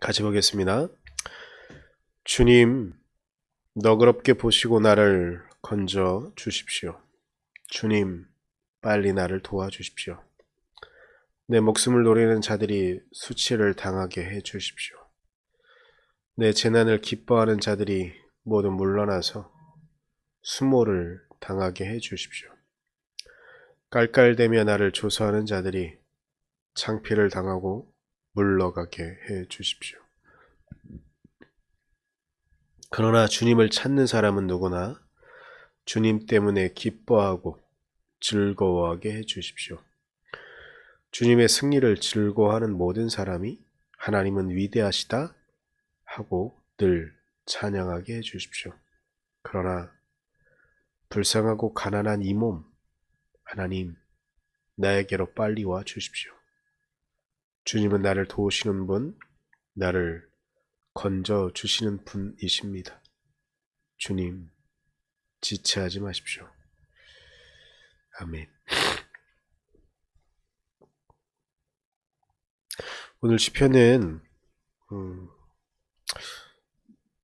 같이 보겠습니다. 주님, 너그럽게 보시고 나를 건져 주십시오. 주님, 빨리 나를 도와주십시오. 내 목숨을 노리는 자들이 수치를 당하게 해 주십시오. 내 재난을 기뻐하는 자들이 모두 물러나서 수모를 당하게 해 주십시오. 깔깔대며 나를 조소하는 자들이 창피를 당하고 물러가게 해 주십시오. 그러나 주님을 찾는 사람은 누구나 주님 때문에 기뻐하고 즐거워하게 해 주십시오. 주님의 승리를 즐거워하는 모든 사람이 하나님은 위대하시다 하고 늘 찬양하게 해 주십시오. 그러나 불쌍하고 가난한 이 몸, 하나님, 나에게로 빨리 와 주십시오. 주님은 나를 도우시는 분, 나를 건져 주시는 분이십니다. 주님, 지체하지 마십시오. 아멘. 오늘 시편은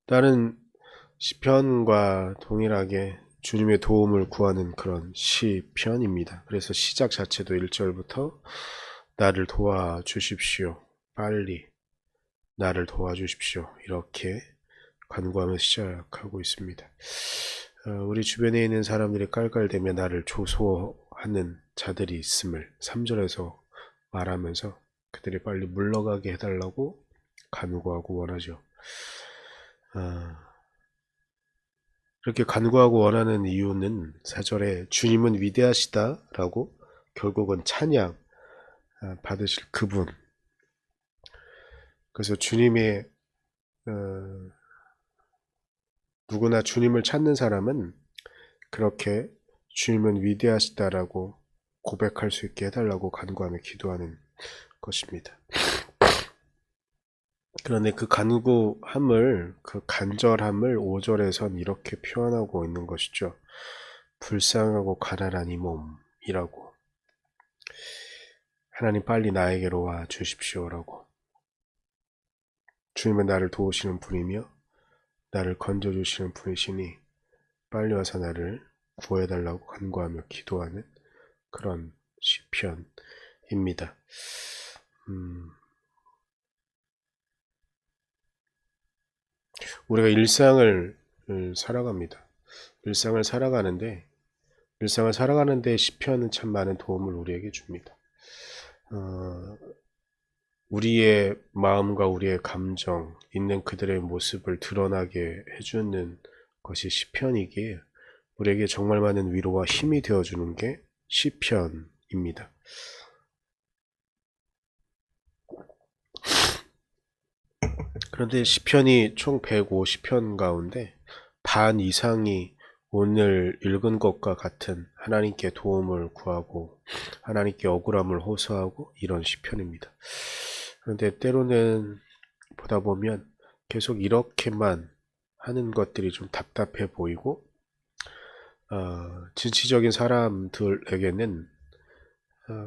다른 시편과 동일하게 주님의 도움을 구하는 그런 시편입니다. 그래서 시작 자체도 1절부터 나를 도와주십시오. 빨리 나를 도와주십시오. 이렇게 간구하며 시작하고 있습니다. 우리 주변에 있는 사람들이 깔깔대며 나를 조소하는 자들이 있음을 3절에서 말하면서 그들이 빨리 물러가게 해달라고 간구하고 원하죠. 그렇게 간구하고 원하는 이유는 4절에 주님은 위대하시다 라고 결국은 찬양 받으실 그분, 그래서 주님의 누구나 주님을 찾는 사람은 그렇게 주님은 위대하시다라고 고백할 수 있게 해달라고 간구하며 기도하는 것입니다. 그런데 그 간구함을, 그 간절함을 5절에선 이렇게 표현하고 있는 것이죠. 불쌍하고 가난한 이 몸이라고. 하나님 빨리 나에게로 와 주십시오라고. 주님은 나를 도우시는 분이며 나를 건져주시는 분이시니 빨리 와서 나를 구해달라고 간구하며 기도하는 그런 시편입니다. 우리가 일상을 살아갑니다. 일상을 살아가는데 시편은 참 많은 도움을 우리에게 줍니다. 우리의 마음과 우리의 감정, 있는 그들의 모습을 드러나게 해주는 것이 시편이기에 우리에게 정말 많은 위로와 힘이 되어주는 게 시편입니다. 그런데 시편이 총 150편 가운데 반 이상이 오늘 읽은 것과 같은 하나님께 도움을 구하고 하나님께 억울함을 호소하고 이런 시편입니다. 그런데 때로는 보다 보면 계속 이렇게만 하는 것들이 좀 답답해 보이고 진취적인 사람들에게는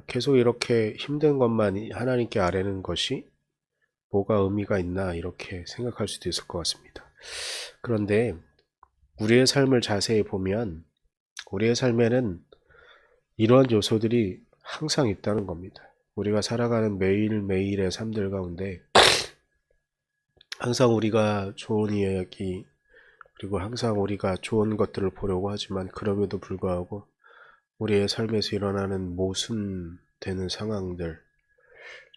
계속 이렇게 힘든 것만 하나님께 아뢰는 것이 뭐가 의미가 있나 이렇게 생각할 수도 있을 것 같습니다. 그런데 우리의 삶을 자세히 보면 우리의 삶에는 이러한 요소들이 항상 있다는 겁니다. 우리가 살아가는 매일매일의 삶들 가운데 항상 우리가 좋은 이야기 그리고 항상 우리가 좋은 것들을 보려고 하지만 그럼에도 불구하고 우리의 삶에서 일어나는 모순되는 상황들,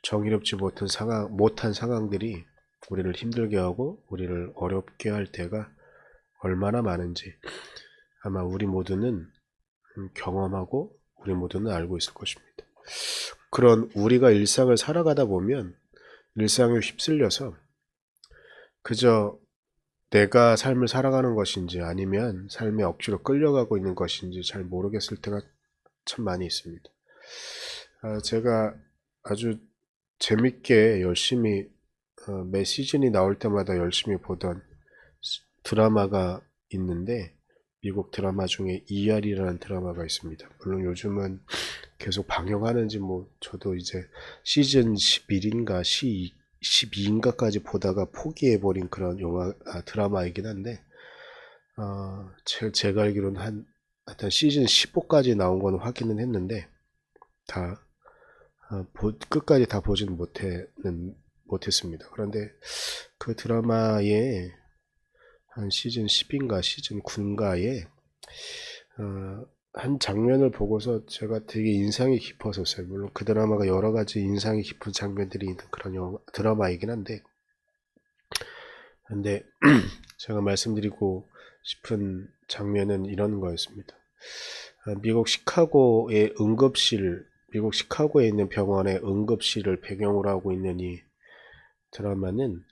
정의롭지 못한 상황들이 우리를 힘들게 하고 우리를 어렵게 할 때가 얼마나 많은지 아마 우리 모두는 경험하고 우리 모두는 알고 있을 것입니다. 그런 우리가 일상을 살아가다 보면 일상에 휩쓸려서 그저 내가 삶을 살아가는 것인지 아니면 삶에 억지로 끌려가고 있는 것인지 잘 모르겠을 때가 참 많이 있습니다. 제가 아주 재밌게 열심히 매 시즌이 나올 때마다 열심히 보던 드라마가 있는데 미국 드라마 중에 ER이라는 드라마가 있습니다. 물론 요즘은 계속 방영하는지 뭐 저도 이제 시즌 11인가 12인가까지 보다가 포기해버린 그런 드라마이긴 한데, 제가 알기로는 하여튼 시즌 15까지 나온 건 확인은 했는데, 다, 끝까지 다 보지는 못했습니다. 그런데 그 드라마에 한 시즌 10인가 시즌 9인가에, 한 장면을 보고서 제가 되게 인상이 깊었었어요. 물론 그 드라마가 여러 가지 인상이 깊은 장면들이 있는 그런 드라마이긴 한데, 제가 말씀드리고 싶은 장면은 이런 거였습니다. 미국 시카고의 미국 시카고에 있는 병원의 응급실을 배경으로 하고 있는 이 드라마는,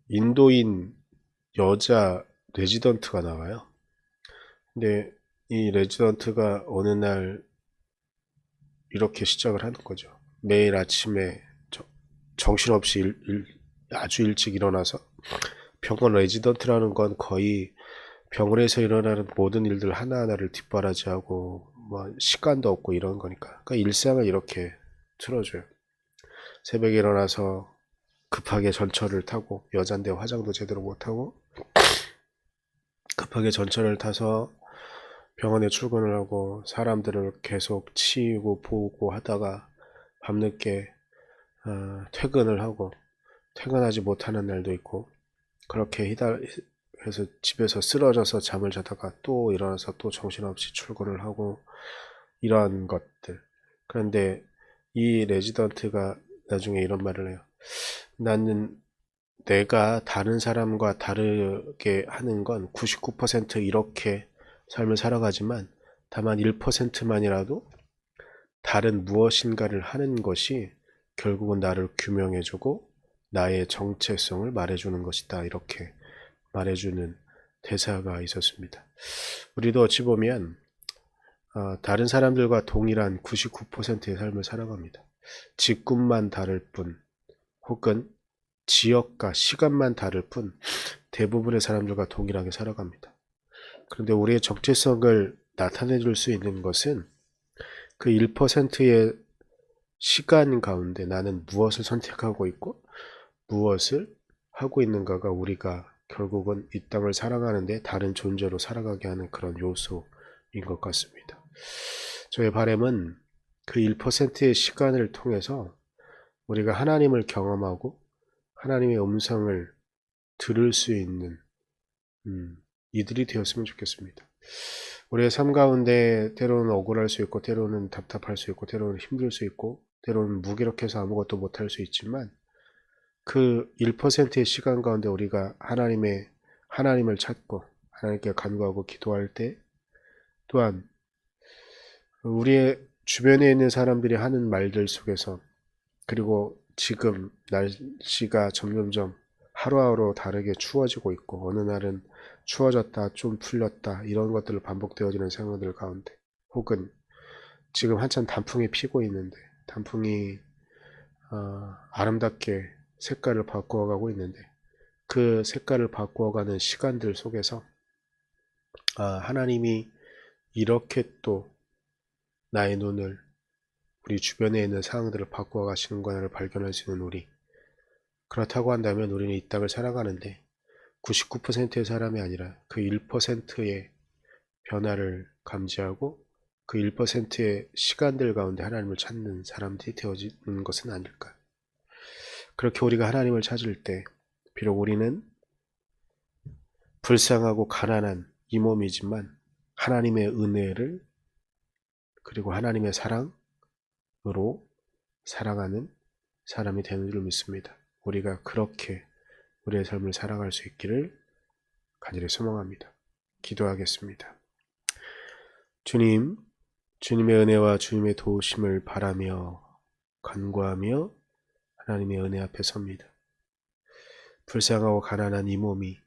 인도인 여자 레지던트가 나와요. 근데 이 레지던트가 어느 날 이렇게 시작을 하는 거죠. 매일 아침에 정신없이 아주 일찍 일어나서, 병원 레지던트라는 건 거의 병원에서 일어나는 모든 일들 하나하나를 뒷바라지하고 뭐 시간도 없고 이런 거니까. 그러니까 일상을 이렇게 틀어줘요. 새벽에 일어나서 급하게 전철을 타고, 여잔데 화장도 제대로 못하고 급하게 전철을 타서 병원에 출근을 하고, 사람들을 계속 치이고 보고 하다가 밤늦게 퇴근을 하고, 퇴근하지 못하는 날도 있고, 그렇게 해서 집에서 쓰러져서 잠을 자다가 또 일어나서 또 정신없이 출근을 하고, 이러한 것들. 그런데 이 레지던트가 나중에 이런 말을 해요. 나는 내가 다른 사람과 다르게 하는 건 99% 이렇게 삶을 살아가지만, 다만 1%만이라도 다른 무엇인가를 하는 것이 결국은 나를 규명해주고 나의 정체성을 말해주는 것이다. 이렇게 말해주는 대사가 있었습니다. 우리도 어찌 보면 다른 사람들과 동일한 99%의 삶을 살아갑니다. 직군만 다를 뿐, 혹은 지역과 시간만 다를 뿐, 대부분의 사람들과 동일하게 살아갑니다. 그런데 우리의 정체성을 나타내 줄 수 있는 것은 그 1%의 시간 가운데 나는 무엇을 선택하고 있고 무엇을 하고 있는가가 우리가 결국은 이 땅을 살아가는데 다른 존재로 살아가게 하는 그런 요소인 것 같습니다. 저의 바람은 그 1%의 시간을 통해서 우리가 하나님을 경험하고 하나님의 음성을 들을 수 있는 이들이 되었으면 좋겠습니다. 우리의 삶 가운데 때로는 억울할 수 있고, 때로는 답답할 수 있고, 때로는 힘들 수 있고, 때로는 무기력해서 아무것도 못할 수 있지만, 그 1%의 시간 가운데 우리가 하나님을 찾고 하나님께 간구하고 기도할 때, 또한 우리의 주변에 있는 사람들이 하는 말들 속에서, 그리고 지금 날씨가 점점점 하루하루 다르게 추워지고 있고, 어느 날은 추워졌다 좀 풀렸다 이런 것들을 반복되어지는 상황들 가운데, 혹은 지금 한참 단풍이 피고 있는데 단풍이 아름답게 색깔을 바꾸어가고 있는데, 그 색깔을 바꾸어가는 시간들 속에서 하나님이 이렇게 또 나의 눈을 우리 주변에 있는 상황들을 바꾸어 가시는 것을 발견할 수 있는 우리, 그렇다고 한다면 우리는 이 땅을 살아가는데 99%의 사람이 아니라 그 1%의 변화를 감지하고 그 1%의 시간들 가운데 하나님을 찾는 사람들이 되어지는 것은 아닐까. 그렇게 우리가 하나님을 찾을 때 비록 우리는 불쌍하고 가난한 이 몸이지만 하나님의 은혜를, 그리고 하나님의 사랑으로 살아가는 사람이 되는 줄 믿습니다. 우리가 그렇게 우리의 삶을 살아갈 수 있기를 간절히 소망합니다. 기도하겠습니다. 주님, 주님의 은혜와 주님의 도우심을 바라며 간구하며 하나님의 은혜 앞에 섭니다. 불쌍하고 가난한 이 몸이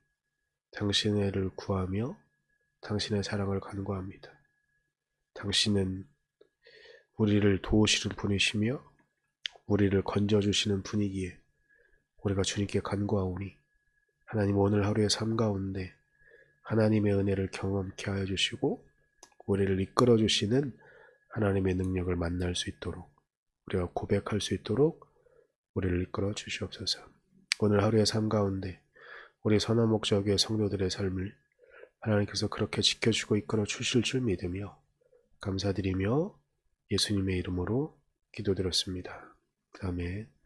당신의 은혜를 구하며 당신의 사랑을 간구합니다. 당신은 우리를 도우시는 분이시며 우리를 건져주시는 분이기에 우리가 주님께 간구하오니, 하나님 오늘 하루의 삶 가운데 하나님의 은혜를 경험케 하여 주시고 우리를 이끌어 주시는 하나님의 능력을 만날 수 있도록, 우리가 고백할 수 있도록 우리를 이끌어 주시옵소서. 오늘 하루의 삶 가운데 우리 선한 목자교회 성도들의 삶을 하나님께서 그렇게 지켜주고 이끌어 주실 줄 믿으며 감사드리며 예수님의 이름으로 기도드렸습니다. 아멘.